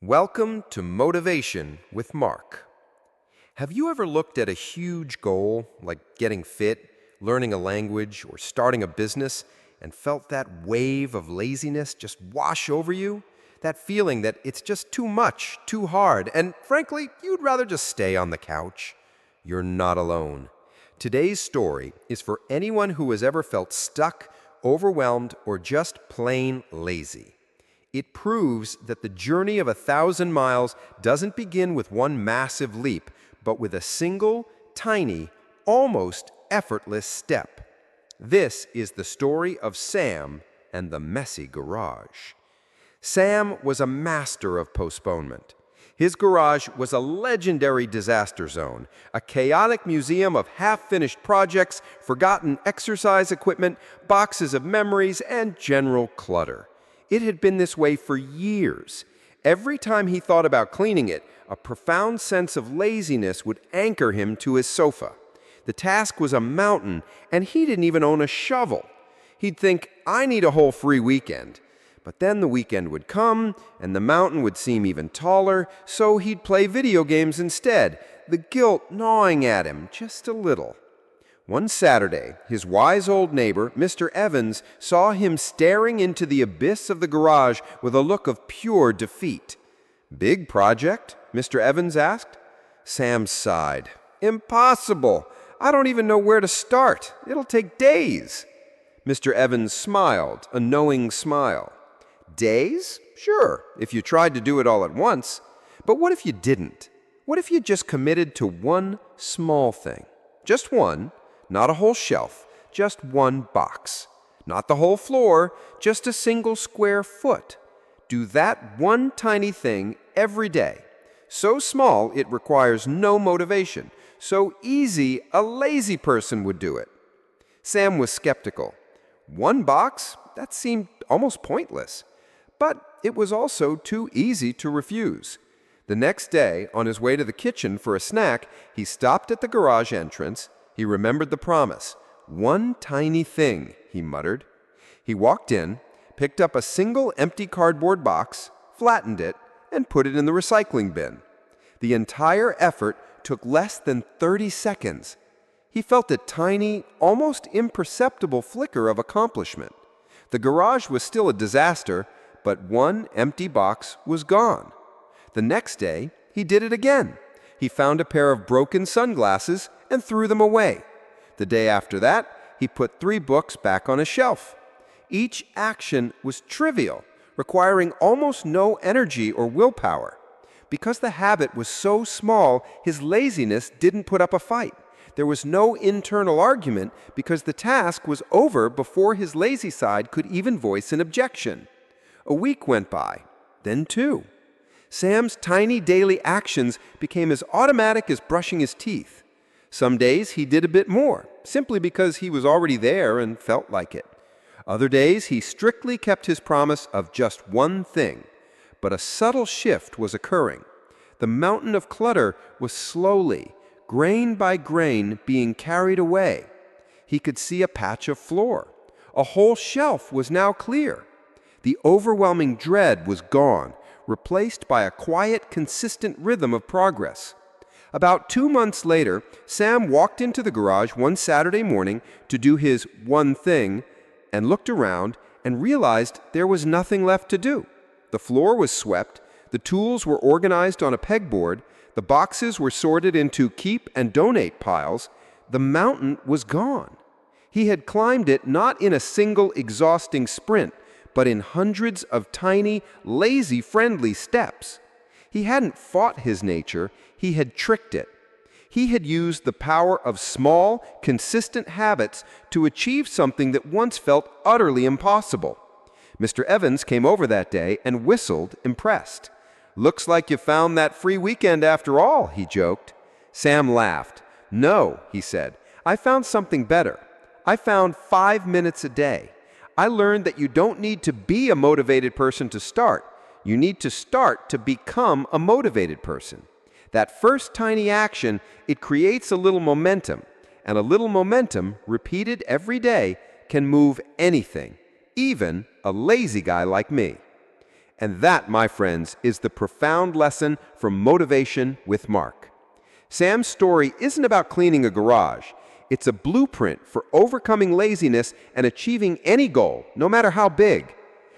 Welcome to Motivation with Mark. Have you ever looked at a huge goal, like getting fit, learning a language, or starting a business, and felt that wave of laziness just wash over you? That feeling that it's just too much, too hard, and frankly, you'd rather just stay on the couch? You're not alone. Today's story is for anyone who has ever felt stuck, overwhelmed, or just plain lazy. It proves that the journey of 1,000 miles doesn't begin with one massive leap, but with a single, tiny, almost effortless step. This is the story of Sam and the messy garage. Sam was a master of postponement. His garage was a legendary disaster zone, a chaotic museum of half-finished projects, forgotten exercise equipment, boxes of memories, and general clutter. It had been this way for years. Every time he thought about cleaning it, a profound sense of laziness would anchor him to his sofa. The task was a mountain, and he didn't even own a shovel. He'd think, I need a whole free weekend. But then the weekend would come, and the mountain would seem even taller, so he'd play video games instead, the guilt gnawing at him just a little. One Saturday, his wise old neighbor, Mr. Evans, saw him staring into the abyss of the garage with a look of pure defeat. "Big project?" Mr. Evans asked. Sam sighed. "Impossible! I don't even know where to start. It'll take days." Mr. Evans smiled, a knowing smile. "Days? Sure, if you tried to do it all at once. But what if you didn't? What if you just committed to one small thing? Just one. Not a whole shelf, just one box. Not the whole floor, just a single square foot. Do that one tiny thing every day. So small it requires no motivation. So easy a lazy person would do it." Sam was skeptical. One box? That seemed almost pointless. But it was also too easy to refuse. The next day, on his way to the kitchen for a snack, he stopped at the garage entrance. He remembered the promise. "One tiny thing," he muttered. He walked in, picked up a single empty cardboard box, flattened it, and put it in the recycling bin. The entire effort took less than 30 seconds. He felt a tiny, almost imperceptible flicker of accomplishment. The garage was still a disaster, but one empty box was gone. The next day, he did it again. He found a pair of broken sunglasses and threw them away. The day after that, he put 3 books back on a shelf. Each action was trivial, requiring almost no energy or willpower. Because the habit was so small, his laziness didn't put up a fight. There was no internal argument because the task was over before his lazy side could even voice an objection. A week went by, then 2. Sam's tiny daily actions became as automatic as brushing his teeth. Some days he did a bit more, simply because he was already there and felt like it. Other days he strictly kept his promise of just one thing. But a subtle shift was occurring. The mountain of clutter was slowly, grain by grain, being carried away. He could see a patch of floor. A whole shelf was now clear. The overwhelming dread was gone, replaced by a quiet, consistent rhythm of progress. About 2 months later, Sam walked into the garage one Saturday morning to do his one thing and looked around and realized there was nothing left to do. The floor was swept, the tools were organized on a pegboard, the boxes were sorted into keep and donate piles. The mountain was gone. He had climbed it not in a single exhausting sprint, but in hundreds of tiny, lazy-friendly steps. He hadn't fought his nature, he had tricked it. He had used the power of small, consistent habits to achieve something that once felt utterly impossible. Mr. Evans came over that day and whistled, impressed. "Looks like you found that free weekend after all," he joked. Sam laughed. "No," he said, "I found something better. I found 5 minutes a day. I learned that you don't need to be a motivated person to start. You need to start to become a motivated person. That first tiny action, it creates a little momentum, and a little momentum, repeated every day, can move anything, even a lazy guy like me." And that, my friends, is the profound lesson from Motivation with Mark. Sam's story isn't about cleaning a garage. It's a blueprint for overcoming laziness and achieving any goal, no matter how big.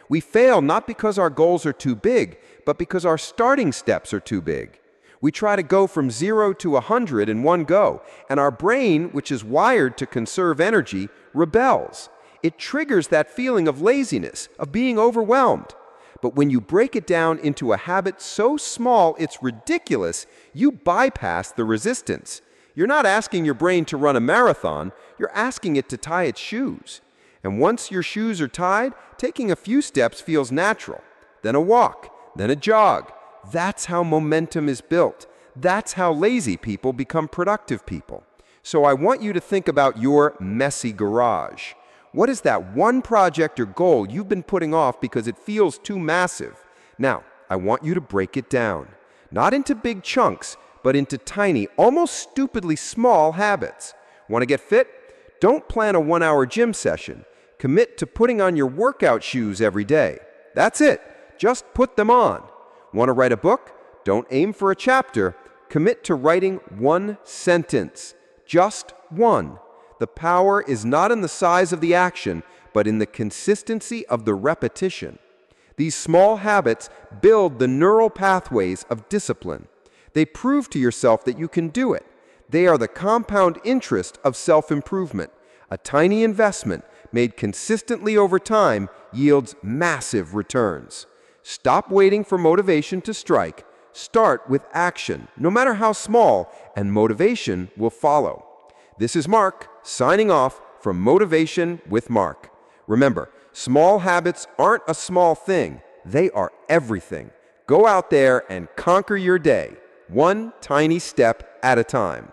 We fail not because our goals are too big, but because our starting steps are too big. We try to go from 0 to 100 in one go, and our brain, which is wired to conserve energy, rebels. It triggers that feeling of laziness, of being overwhelmed. But when you break it down into a habit so small it's ridiculous, you bypass the resistance. You're not asking your brain to run a marathon, you're asking it to tie its shoes. And once your shoes are tied, taking a few steps feels natural. Then a walk, then a jog. That's how momentum is built. That's how lazy people become productive people. So I want you to think about your messy garage. What is that one project or goal you've been putting off because it feels too massive? Now, I want you to break it down. Not into big chunks, but into tiny, almost stupidly small habits. Want to get fit? Don't plan a 1-hour gym session. Commit to putting on your workout shoes every day. That's it. Just put them on. Want to write a book? Don't aim for a chapter. Commit to writing one sentence. Just one. The power is not in the size of the action, but in the consistency of the repetition. These small habits build the neural pathways of discipline. They prove to yourself that you can do it. They are the compound interest of self-improvement. A tiny investment made consistently over time yields massive returns. Stop waiting for motivation to strike. Start with action, no matter how small, and motivation will follow. This is Mark, signing off from Motivation with Mark. Remember, small habits aren't a small thing. They are everything. Go out there and conquer your day, one tiny step at a time.